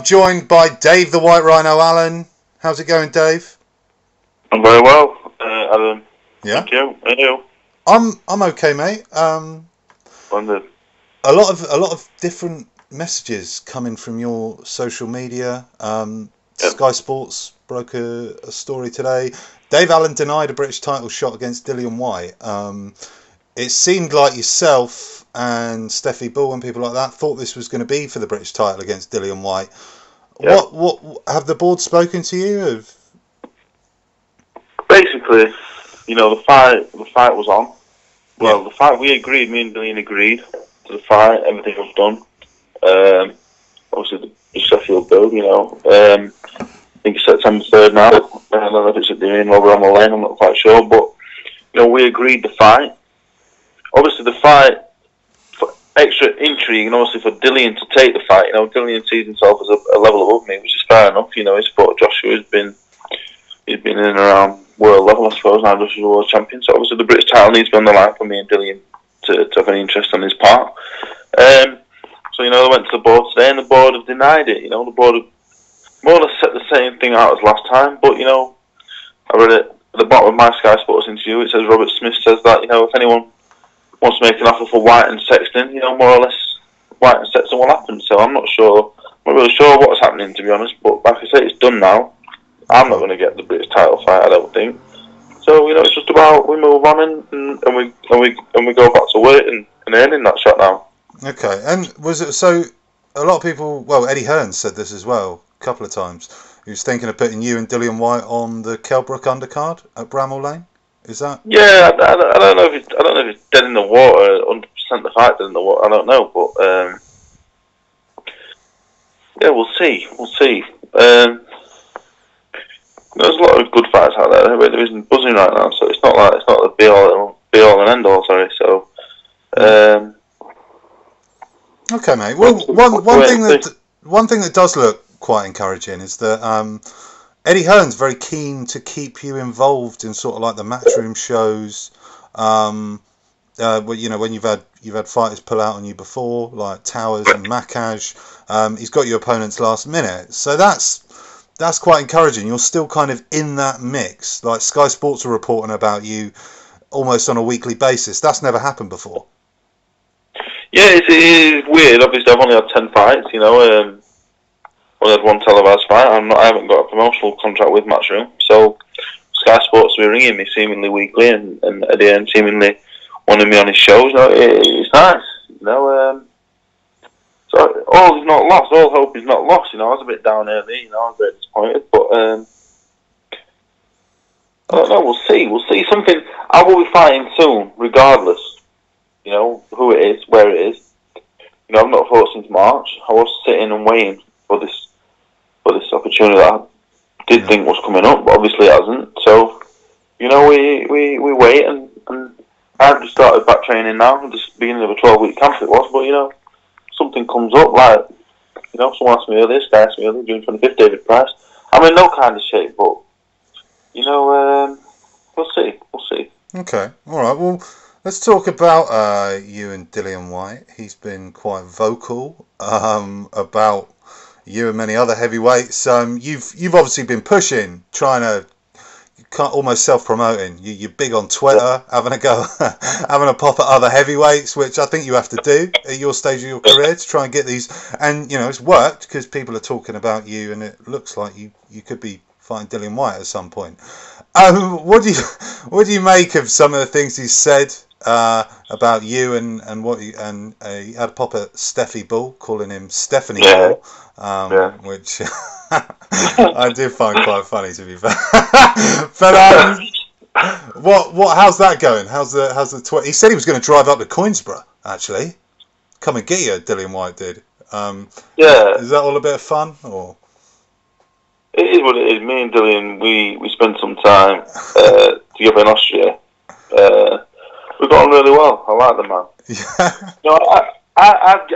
I'm joined by Dave the White Rhino Allen. How's it going, Dave? I'm very well, Adam. Yeah. Thank you. And you? I'm okay, mate. Splendid. A lot of different messages coming from your social media. Sky Sports broke a story today. Dave Allen denied a British title shot against Dillian Whyte. It seemed like yourself and Steffi Bull and people like that thought this was going to be for the British title against Dillian Whyte. Yep. What have the board spoken to you? Basically, the fight was on. Well, yeah. The fight we agreed, me and Dillian agreed to the fight. Everything was done. Obviously the Sheffield build, I think it's September 3rd now. I don't know if it's at Dillian or Bramall Lane, I'm not quite sure, but we agreed the fight. Obviously, the fight, for extra intrigue, and obviously for Dillian to take the fight, Dillian sees himself as a level above me, which is fair enough. He's fought Joshua, he's been in and around world level, I suppose, now Joshua's world champion. So obviously the British title needs to be on the line for me and Dillian to have any interest on his part. So, they went to the board today, and the board have denied it. The board have more or less set the same thing out as last time, but, I read it at the bottom of my Sky Sports interview. It says Robert Smith says that, if anyone wants to make an offer for Whyte and Sexton, more or less Whyte and Sexton will happen. So I'm not really sure what's happening, to be honest, but like I say, it's done now. I'm not going to get the British title fight, I don't think. So, it's just about we move on and we go back to work and earning that shot now. Okay, and was it so? A lot of people, well, Eddie Hearn said this as well a couple of times. He was thinking of putting you and Dillian Whyte on the Kelbrook undercard at Bramall Lane. Is that? Yeah, I don't know if it's dead in the water, 100% the fight dead in the water. I don't know, but yeah, we'll see. There's a lot of good fights out there. There isn't buzzing right now, so it's not the be all and end all. Sorry, so. Okay, mate. Well, one thing that does look quite encouraging is that Eddie Hearn's very keen to keep you involved in sort of like the matchroom shows. When you've had fighters pull out on you before, like Towers and Makaj. He's got your opponents last minute, so that's quite encouraging. You're still kind of in that mix. Like Sky Sports are reporting about you almost on a weekly basis. That's never happened before. Yeah, it is weird. Obviously, I've only had 10 fights. Only had one televised fight. I haven't got a promotional contract with Matchroom, so Sky Sports will be ringing me seemingly weekly, and at the end, seemingly wanting me on his shows. It's nice. So all is not lost. All hope is not lost. I was a bit down early. I was a bit disappointed, but I don't know. We'll see. Something. I will be fighting soon, regardless. Who it is, where it is. I've not fought since March. I was sitting and waiting for this opportunity that I did think was coming up, but obviously it hasn't. So, we wait, and I've just started back training now. Just beginning of a 12-week camp it was, but something comes up, like someone asked me earlier, Sky asked me earlier, June 25th, David Price. I'm in no kind of shape, but we'll see. Okay, all right. Well, let's talk about you and Dillian Whyte. He's been quite vocal about you and many other heavyweights. You've obviously been pushing, trying to almost self-promoting. You're big on Twitter, having a go, having a pop at other heavyweights, which I think you have to do at your stage of your career to try and get these. And it's worked because people are talking about you, and it looks like you could be fighting Dillian Whyte at some point. What do you make of some of the things he said about you and what he had a pop at Steffi Bull, calling him Stephanie Bull, which I did find quite funny, to be fair. But how's that going? How's the he said he was going to drive up to Coinsborough, actually, come and get you. Dillian Whyte did. Is that all a bit of fun, or? It is what it is. Me and Dillian, we spent some time together in Austria. We've got on really well. I like the man. Yeah. I've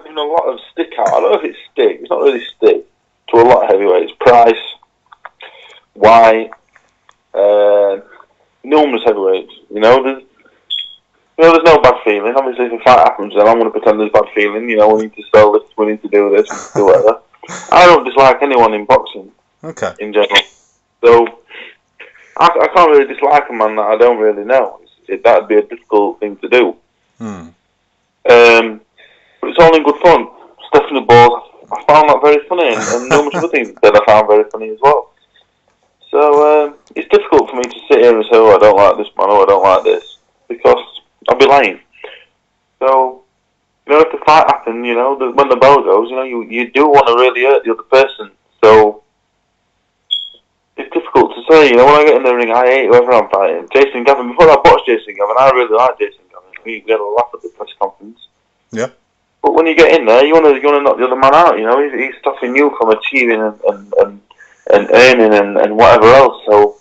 given a lot of stick out. I don't know if it's stick. It's not really stick to a lot of heavyweights. Price, Whyte, numerous heavyweights. There's no bad feeling. Obviously, if a fight happens, then I'm going to pretend there's bad feeling. We need to sell this. We need to do this. We need to do whatever. I don't dislike anyone in boxing. Okay. In general, so I can't really dislike a man that I don't really know. That'd be a difficult thing to do. But it's all in good fun. Stephanie Ball, I found that very funny, and numerous other things that I found very funny as well. So it's difficult for me to sit here and say, "Oh, I don't like this man," or "I don't like this," because I'd be lying. So, if the fight happened, when the bell goes, you do want to really hurt the other person. So it's difficult to say. When I get in the ring, I hate whoever I'm fighting. Jason Gavin, before I boxed Jason Gavin, I really liked Jason Gavin. We had a laugh at the press conference. Yeah. But when you get in there, you want to knock the other man out. He's stopping you from achieving and earning and whatever else. So,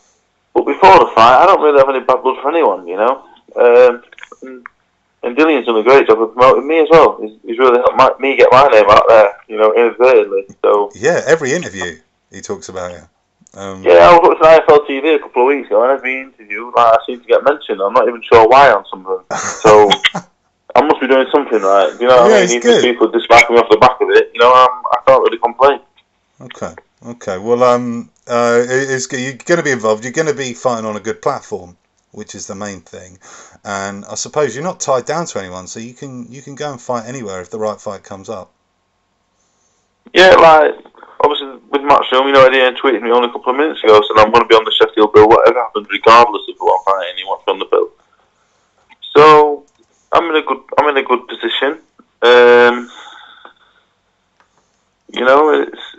but before the fight, I don't really have any bad blood for anyone. And Dillian's done a great job of promoting me as well. He's really helped me get my name out there. Inadvertently. So yeah, every interview he talks about you. Yeah, I was watching IFL TV a couple of weeks ago, and every interview, I seem to get mentioned. I'm not even sure why on some of them. So I must be doing something right. You know what I mean? Even if people dislike me off the back of it, I can't really complain. Okay. Well, you're going to be involved. You're going to be fighting on a good platform, which is the main thing. And I suppose you're not tied down to anyone, so you can go and fight anywhere if the right fight comes up. Yeah, obviously with Matchroom, Dillian tweeted me only a couple of minutes ago, said I'm going to be on the Sheffield bill, whatever happens, regardless of who I'm fighting. He wants on the bill. So I'm in a good position.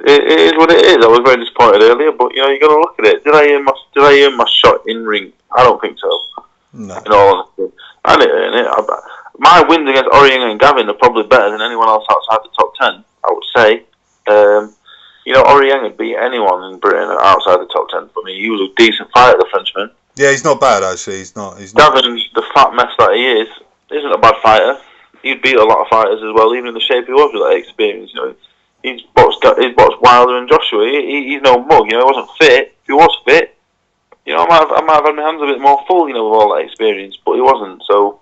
It is what it is. I was very disappointed earlier, but you got to look at it. Did I earn my shot in ring? I don't think so. No. In all honesty, I didn't earn it. My wins against Oriang and Gavin are probably better than anyone else outside the top 10. I would say. Oriang would beat anyone in Britain outside the top 10 for me. He was a decent fighter, the Frenchman. Yeah, he's not bad actually. He's not. Gavin, the fat mess that he is, isn't a bad fighter. He'd beat a lot of fighters as well, even in the shape he was with that experience. He's boxed Wilder and Joshua. He's no mug. He wasn't fit. If he was fit, I might have had my hands a bit more full. With all that experience, but he wasn't. So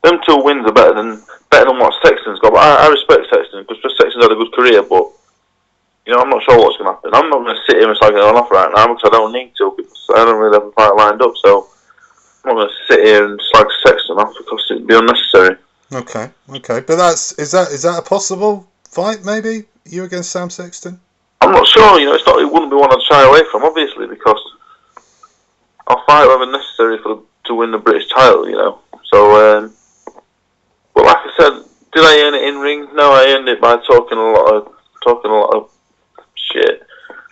them two wins are better than what Sexton's got. But I respect Sexton because Sexton's had a good career, but. I'm not sure what's going to happen. I'm not going to sit here and slag it on off right now because I don't need to, because I don't really have a fight lined up. So I'm not going to sit here and slag Sexton off because it'd be unnecessary. Okay. But is that a possible fight? Maybe you against Sam Sexton? I'm not sure. It wouldn't be one I'd shy away from, obviously, because I'll fight whatever necessary to win the British title. So, but like I said, did I earn it in ring? No, I earned it by talking a lot of shit.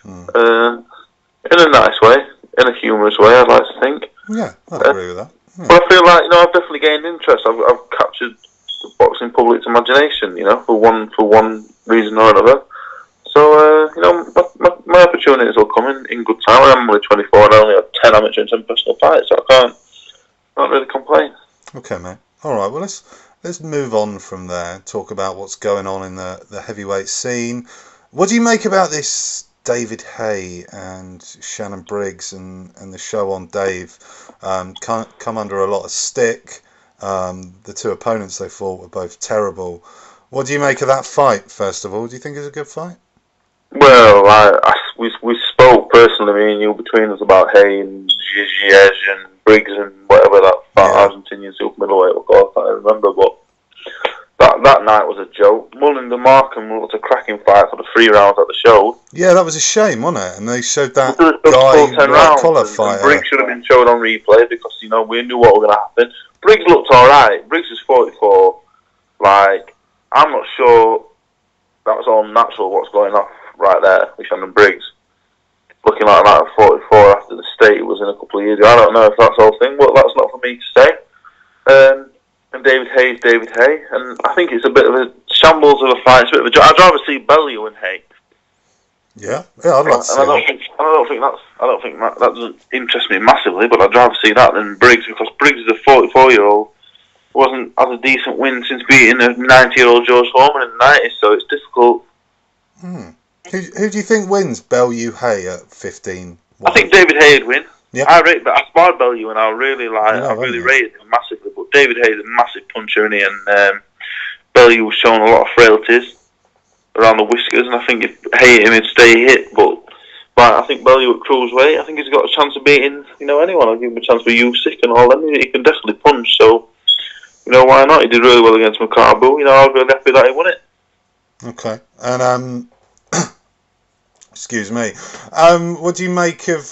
In a nice way, in a humorous way, I'd like to think. Yeah, I agree with that. Yeah. But I feel like I've definitely gained interest. I've captured the boxing public's imagination, for one reason or another. So my opportunities will come in good time. I'm only 24 and I only have 10 amateur and 10 professional fights, so I can't really complain. Okay, mate. All right. Well, let's move on from there. Talk about what's going on in the heavyweight scene. What do you make about this David Haye and Shannon Briggs and the show on Dave? Come under a lot of stick. The two opponents they fought were both terrible. What do you make of that fight, first of all? Do you think it's a good fight? Well, we spoke personally, me and you, between us about Haye and Ziyech and Briggs and whatever that Argentinian super middleweight was called, I can't remember, but that night was a joke. Mullen and Markham was a cracking fight for the 3 rounds at the show. Yeah, that was a shame, wasn't it? And they showed that guy white collar fighter. Briggs should have been showed on replay because we knew what was going to happen. Briggs looked alright. Briggs is 44. I'm not sure that was all natural what's going on right there with Shannon Briggs. Looking like that at 44 after the state was in a couple of years ago. I don't know if that's the whole thing, but that's not for me to say. And David Haye's David Haye, and I think it's a bit of a shambles of a fight. It's a bit of a. I'd rather see Bellew and Haye. Yeah, I'd like to see that. I don't think that doesn't interest me massively, but I'd rather see that than Briggs because Briggs is a 44-year-old. Wasn't had a decent win since beating a 90-year-old George Foreman in the 90s, so it's difficult. Who do you think wins Bellew Haye at 15? I think David Haye would win. Yeah. I sparred Bellew and I really rated him massively. But David Haye's a massive puncher, and Bellew was showing a lot of frailties. around the whiskers, and I think if Haye him, he'd stay hit. But I think Bellew at cruiserweight, I think he's got a chance of beating anyone. I'll give him a chance for Usyk and all them. He can definitely punch. So why not? He did really well against Makabu. I was really happy that he won it. Okay, and excuse me. What do you make of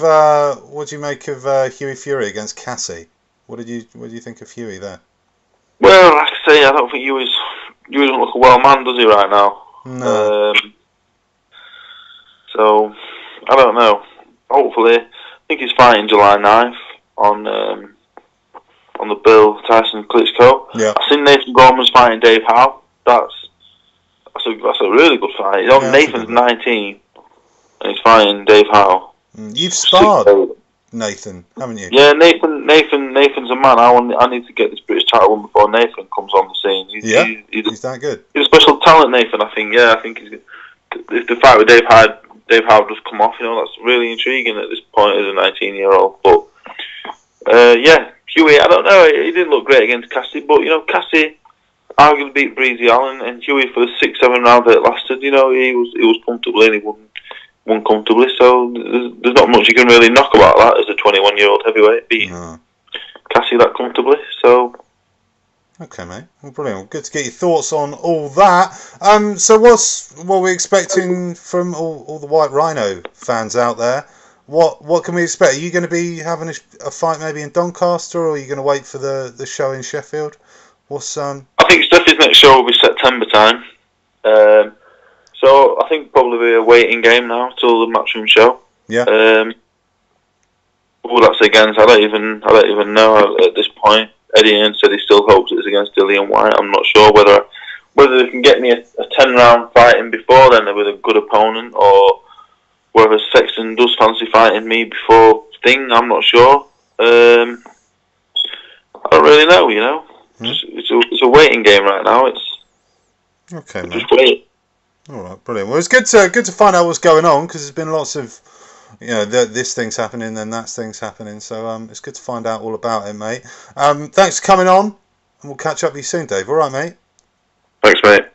Hughie Fury against Cassie? What do you think of Hughie there? Well, like I say, I don't think Hughie doesn't look a well man, does he, right now? No. So I don't know. Hopefully, I think he's fighting July 9th on the bill. Tyson Klitschko. Yeah. I've seen Nathan Gorman's fighting Dave Howe. That's a really good fight. Nathan's 19, and he's fighting Dave Howe. You've sparred Nathan, haven't you? Yeah, Nathan's a man. I need to get this British title won before Nathan comes on the scene. He's that good. He's a special talent, Nathan. I think. Yeah, I think if the fight with Dave Howe does come off, that's really intriguing at this point as a 19-year-old. But yeah, Hughie, I don't know. He didn't look great against Cassie, but Cassie arguably beat Breezy Allen, and Hughie for the 6-7 round that it lasted. He was comfortably, and he won comfortably. So there's not much you can really knock about that as a 21-year-old heavyweight beating Cassie that comfortably. So. Okay, mate. Well, brilliant. Good to get your thoughts on all that. So what we're expecting from all the White Rhino fans out there? What can we expect? Are you going to be having a fight maybe in Doncaster, or are you going to wait for the show in Sheffield? I think Steffi's next show will be September time. So I think probably be a waiting game now till the Matchroom show. Yeah. Who that's against? I don't even know at this point. Eddie Hearn said he still hopes it's against Dillian Whyte. I'm not sure whether they can get me a 10-round fighting before then with a good opponent, or whether Sexton does fancy fighting me before Sting. I'm not sure. I don't really know. It's a waiting game right now. It's okay, man. Just wait. All right, brilliant. Well, it's good to find out what's going on, because there's been lots of this thing's happening, then that thing's happening. So it's good to find out all about it, mate. Thanks for coming on, and we'll catch up with you soon, Dave. All right, mate. Thanks, mate.